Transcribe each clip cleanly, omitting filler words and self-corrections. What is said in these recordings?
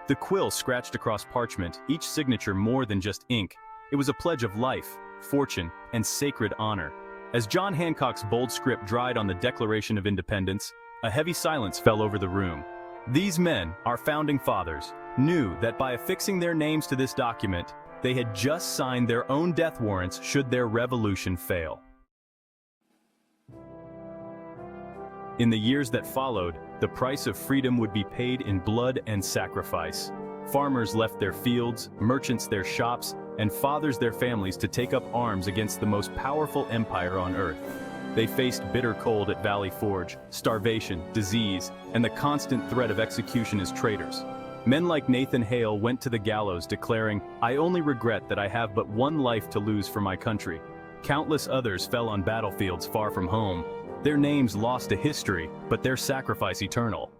The quill scratched across parchment, each signature more than just ink. It was a pledge of life, fortune, and sacred honor. As John Hancock's bold script dried on the Declaration of Independence, a heavy silence fell over the room. These men, our founding fathers, knew that by affixing their names to this document, they had just signed their own death warrants should their revolution fail. In the years that followed, the price of freedom would be paid in blood and sacrifice. Farmers left their fields, merchants their shops, and fathers their families to take up arms against the most powerful empire on earth. They faced bitter cold at Valley Forge, starvation, disease, and the constant threat of execution as traitors. Men like Nathan Hale went to the gallows declaring, "I only regret that I have but one life to lose for my country." Countless others fell on battlefields far from home, their names lost to history, but their sacrifice eternal.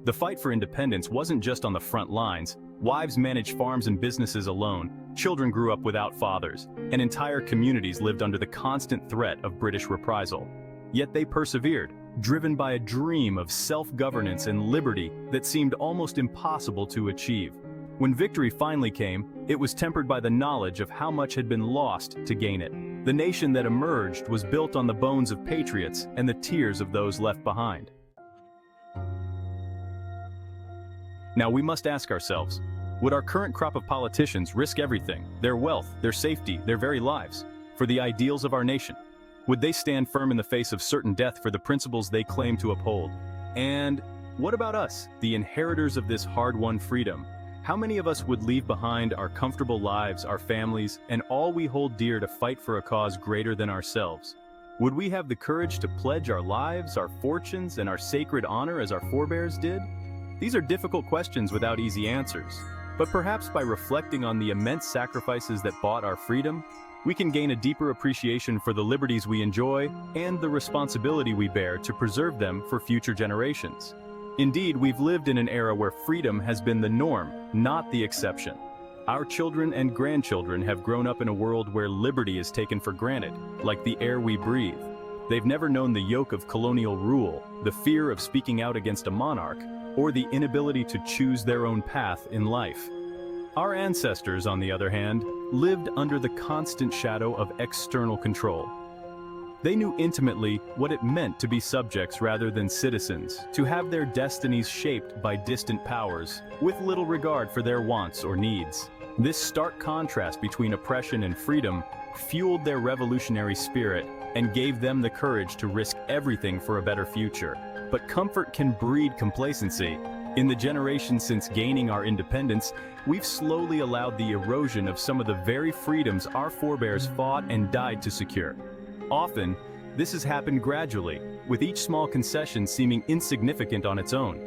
The fight for independence wasn't just on the front lines. Wives managed farms and businesses alone, children grew up without fathers, and entire communities lived under the constant threat of British reprisal. Yet they persevered, driven by a dream of self-governance and liberty that seemed almost impossible to achieve. When victory finally came, it was tempered by the knowledge of how much had been lost to gain it. The nation that emerged was built on the bones of patriots and the tears of those left behind. Now we must ask ourselves, would our current crop of politicians risk everything, their wealth, their safety, their very lives, for the ideals of our nation? Would they stand firm in the face of certain death for the principles they claim to uphold? And what about us, the inheritors of this hard-won freedom? How many of us would leave behind our comfortable lives, our families, and all we hold dear to fight for a cause greater than ourselves? Would we have the courage to pledge our lives, our fortunes, and our sacred honor as our forebears did? These are difficult questions without easy answers. But perhaps by reflecting on the immense sacrifices that bought our freedom, we can gain a deeper appreciation for the liberties we enjoy and the responsibility we bear to preserve them for future generations. Indeed, we've lived in an era where freedom has been the norm, not the exception. Our children and grandchildren have grown up in a world where liberty is taken for granted, like the air we breathe. They've never known the yoke of colonial rule, the fear of speaking out against a monarch, or the inability to choose their own path in life. Our ancestors, on the other hand, lived under the constant shadow of external control. They knew intimately what it meant to be subjects rather than citizens, to have their destinies shaped by distant powers, with little regard for their wants or needs. This stark contrast between oppression and freedom fueled their revolutionary spirit and gave them the courage to risk everything for a better future. But comfort can breed complacency. In the generations since gaining our independence, we've slowly allowed the erosion of some of the very freedoms our forebears fought and died to secure. Often, this has happened gradually, with each small concession seeming insignificant on its own.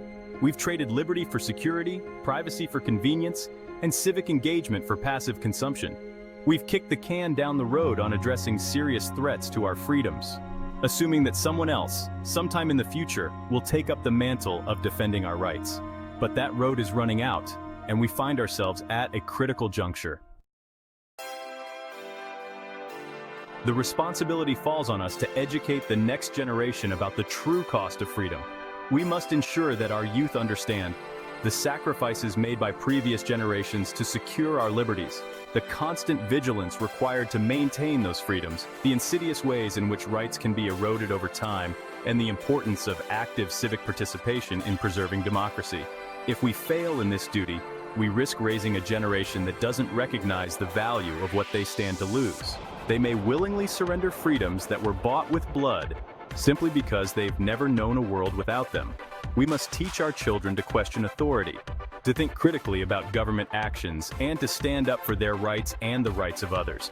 We've traded liberty for security, privacy for convenience, and civic engagement for passive consumption. We've kicked the can down the road on addressing serious threats to our freedoms, assuming that someone else, sometime in the future, will take up the mantle of defending our rights. But that road is running out, and we find ourselves at a critical juncture. The responsibility falls on us to educate the next generation about the true cost of freedom. We must ensure that our youth understand the sacrifices made by previous generations to secure our liberties, the constant vigilance required to maintain those freedoms, the insidious ways in which rights can be eroded over time, and the importance of active civic participation in preserving democracy. If we fail in this duty, we risk raising a generation that doesn't recognize the value of what they stand to lose. They may willingly surrender freedoms that were bought with blood simply because they've never known a world without them. We must teach our children to question authority, to think critically about government actions, and to stand up for their rights and the rights of others.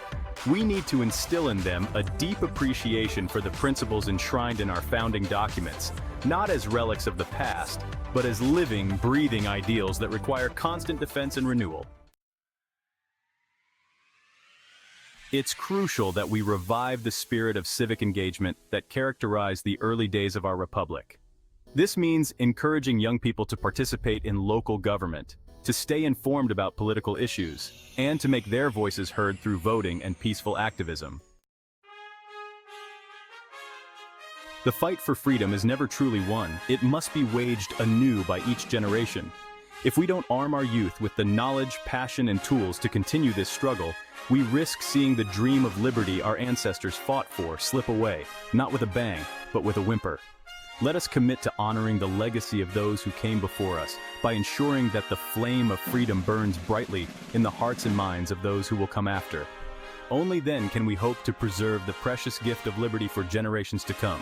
We need to instill in them a deep appreciation for the principles enshrined in our founding documents, not as relics of the past, but as living, breathing ideals that require constant defense and renewal. It's crucial that we revive the spirit of civic engagement that characterized the early days of our republic. This means encouraging young people to participate in local government, to stay informed about political issues, and to make their voices heard through voting and peaceful activism. The fight for freedom is never truly won. It must be waged anew by each generation. If we don't arm our youth with the knowledge, passion, and tools to continue this struggle, we risk seeing the dream of liberty our ancestors fought for slip away, not with a bang, but with a whimper. Let us commit to honoring the legacy of those who came before us by ensuring that the flame of freedom burns brightly in the hearts and minds of those who will come after. Only then can we hope to preserve the precious gift of liberty for generations to come.